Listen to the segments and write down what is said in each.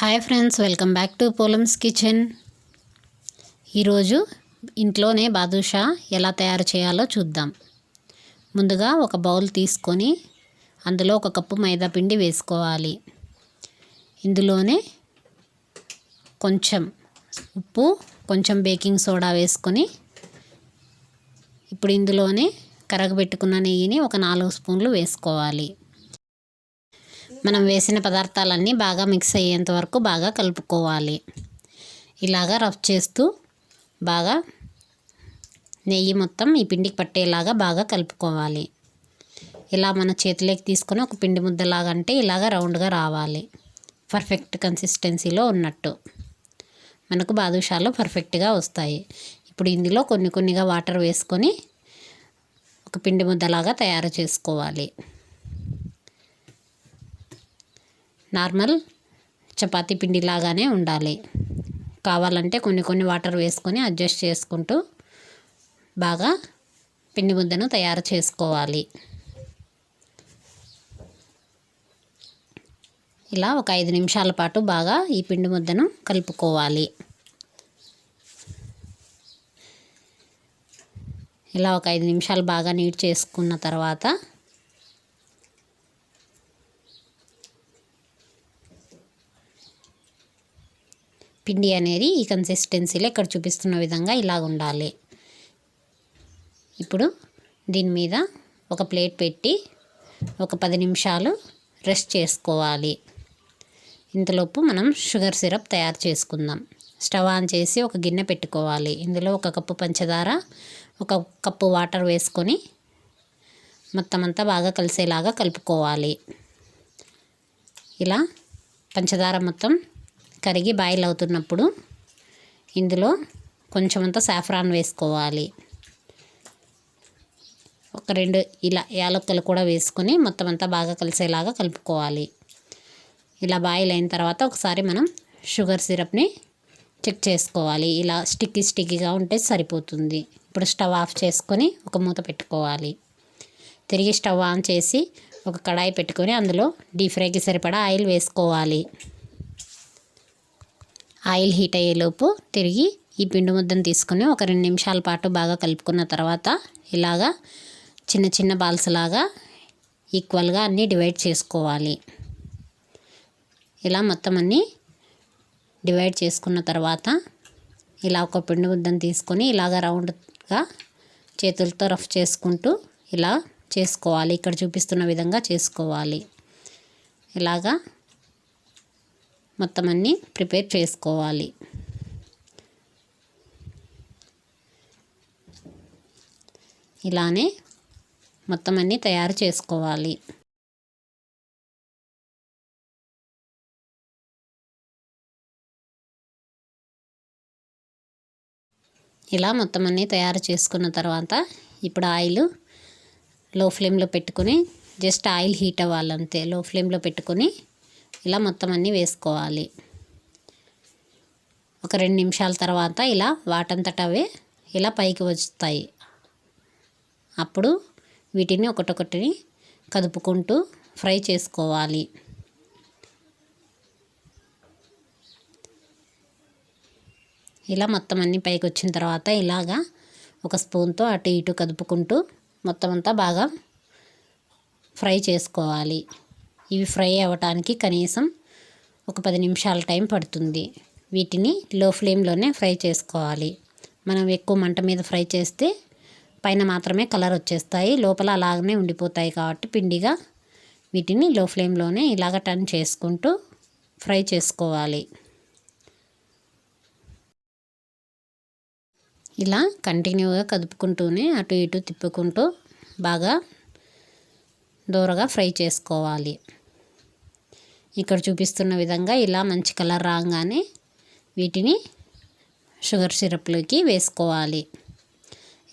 Hi friends, welcome back to Polam's kitchen. ఈరోజు ఇంట్లోనే బాదుషా ఎలా తయారు చేయాలో చూద్దాం. ముందుగా ఒక బౌల్ తీసుకొని అందులో 1 కప్పు మైదా పిండి వేసుకోవాలి. ఇందులోనే కొంచెం ఉప్పు, కొంచెం బేకింగ్ సోడా వేసుకొని ఇప్పుడు ఇందులోనే కరగబెట్టుకున్న నెయ్యిని ఒక 4 స్పూన్లు వేసుకోవాలి. మనం వేసిన పదార్థాలన్నీ బాగా మిక్స్ అయ్యేంత వరకు బాగా కలుపుకోవాలి. ఇలాగా రఫ్ చేస్తూ బాగా నెయ్యి మొత్తం ఈ పిండికి పట్టేలాగా బాగా కలుపుకోవాలి. ఇలా మన చేతిలోకి తీసుకొని ఒక పిండి ముద్దలాగా అంటే ఇలాగా రౌండ్గా రావాలి. పర్ఫెక్ట్ కన్సిస్టెన్సీలో ఉన్నట్టు మనకు బాదుషాలు పర్ఫెక్ట్గా వస్తాయి. ఇప్పుడు ఇందులో కొన్నిగా వాటర్ వేసుకొని ఒక పిండి ముద్దలాగా తయారు చేసుకోవాలి. నార్మల్ చపాతీ పిండి లాగానే ఉండాలి. కావాలంటే కొన్ని వాటర్ వేసుకొని అడ్జస్ట్ చేసుకుంటూ బాగా పిండి ముద్దను తయారు చేసుకోవాలి. ఇలా ఒక 5 నిమిషాల పాటు బాగా ఈ పిండి ముద్దను కలుపుకోవాలి. ఇలా ఒక 5 నిమిషాలు బాగా నీట్ చేసుకున్న తర్వాత పిండి అనేది ఈ కన్సిస్టెన్సీలో ఇక్కడ చూపిస్తున్న విధంగా ఇలా ఉండాలి. ఇప్పుడు దీని మీద ఒక ప్లేట్ పెట్టి ఒక 10 నిమిషాలు రెస్ట్ చేసుకోవాలి. ఇంతలోపు మనం షుగర్ సిరప్ తయారు చేసుకుందాం. స్టవ్ ఆన్ చేసి ఒక గిన్నె పెట్టుకోవాలి. ఇందులో 1 కప్పు పంచదార, 1 కప్పు వాటర్ వేసుకొని మొత్తం అంతా బాగా కలిసేలాగా కలుపుకోవాలి. ఇలా పంచదార మొత్తం కరిగి బాయిల్ అవుతున్నప్పుడు ఇందులో కొంచెం అంతా సాఫ్రాన్ వేసుకోవాలి. ఒక 2 ఇలా యాలక్కలు కూడా వేసుకొని మొత్తం అంతా బాగా కలిసేలాగా కలుపుకోవాలి. ఇలా బాయిల్ అయిన తర్వాత ఒకసారి మనం షుగర్ సిరప్ని చెక్ చేసుకోవాలి. ఇలా స్టిక్కీగా ఉంటే సరిపోతుంది. ఇప్పుడు స్టవ్ ఆఫ్ చేసుకొని ఒక మూత పెట్టుకోవాలి. తిరిగి స్టవ్ ఆన్ చేసి ఒక కడాయి పెట్టుకొని అందులో డీప్ ఫ్రైకి సరిపడా ఆయిల్ వేసుకోవాలి. ఆయిల్ హీట్ అయ్యేలోపు తిరిగి ఈ పిండి ముద్దను తీసుకొని ఒక 2 నిమిషాల పాటు బాగా కలుపుకున్న తర్వాత ఇలాగా చిన్న బాల్స్ లాగా ఈక్వల్గా అన్నీ డివైడ్ చేసుకోవాలి. ఇలా మొత్తం అన్నీ డివైడ్ చేసుకున్న తర్వాత ఇలా ఒక పిండి ముద్దను తీసుకొని ఇలాగ రౌండ్గా చేతులతో రఫ్ చేసుకుంటూ ఇలా చేసుకోవాలి. ఇక్కడ చూపిస్తున్న విధంగా చేసుకోవాలి. ఇలాగా మొత్తం అన్నీ ప్రిపేర్ చేసుకోవాలి. ఇలానే మొత్తం అన్నీ తయారు చేసుకోవాలి. ఇలా మొత్తం అన్నీ తయారు చేసుకున్న తర్వాత ఇప్పుడు ఆయిల్ లో ఫ్లేమ్లో పెట్టుకొని జస్ట్ ఆయిల్ హీట్ అవ్వాలంతే. లో ఫ్లేమ్లో పెట్టుకొని ఇలా మొత్తం అన్నీ వేసుకోవాలి. ఒక 2 నిమిషాల తర్వాత ఇలా వాటంతట అవే ఇలా పైకి వస్తాయి. అప్పుడు వీటిని ఒకటొకటిని కదుపుకుంటూ ఫ్రై చేసుకోవాలి. ఇలా మొత్తం అన్నీ పైకి వచ్చిన తర్వాత ఇలాగా ఒక స్పూన్తో అటు ఇటు కదుపుకుంటూ మొత్తం అంతా బాగా ఫ్రై చేసుకోవాలి. ఇవి ఫ్రై అవ్వటానికి కనీసం ఒక 10 నిమిషాల టైం పడుతుంది. వీటిని లో ఫ్లేమ్లోనే ఫ్రై చేసుకోవాలి. మనం ఎక్కువ మంట మీద ఫ్రై చేస్తే పైన మాత్రమే కలర్ వచ్చేస్తాయి, లోపల అలాగనే ఉండిపోతాయి. కాబట్టి పిండిగా వీటిని లో ఫ్లేమ్లోనే ఇలాగ టర్న్ చేసుకుంటూ ఫ్రై చేసుకోవాలి. ఇలా కంటిన్యూగా కదుపుకుంటూనే అటు ఇటు తిప్పుకుంటూ బాగా దూరగా ఫ్రై చేసుకోవాలి. ఇక్కడ చూపిస్తున్న విధంగా ఇలా మంచి కలర్ రాగానే వీటిని షుగర్ సిరప్లోకి వేసుకోవాలి.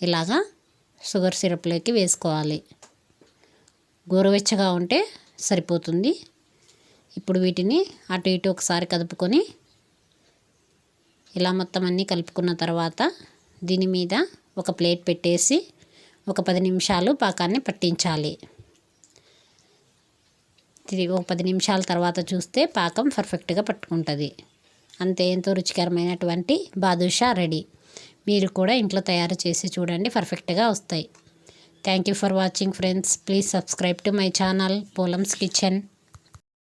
ఇలాగా షుగర్ సిరప్లోకి వేసుకోవాలి. గోరువెచ్చగా ఉంటే సరిపోతుంది. ఇప్పుడు వీటిని అటు ఇటు ఒకసారి కదుపుకొని ఇలా మొత్తం అన్నీ కలుపుకున్న తర్వాత దీని మీద ఒక ప్లేట్ పెట్టేసి ఒక 10 నిమిషాలు పాకాన్ని పట్టించాలి. ఒక 10 నిమిషాల తర్వాత చూస్తే పాకం పర్ఫెక్ట్గా పట్టుకుంటుంది. అంతే, ఎంతో రుచికరమైనటువంటి బాదుషా రెడీ. మీరు కూడా ఇంట్లో తయారు చేసి చూడండి, పర్ఫెక్ట్గా వస్తాయి. Thank you for watching friends. Please subscribe to my channel Poolam's kitchen.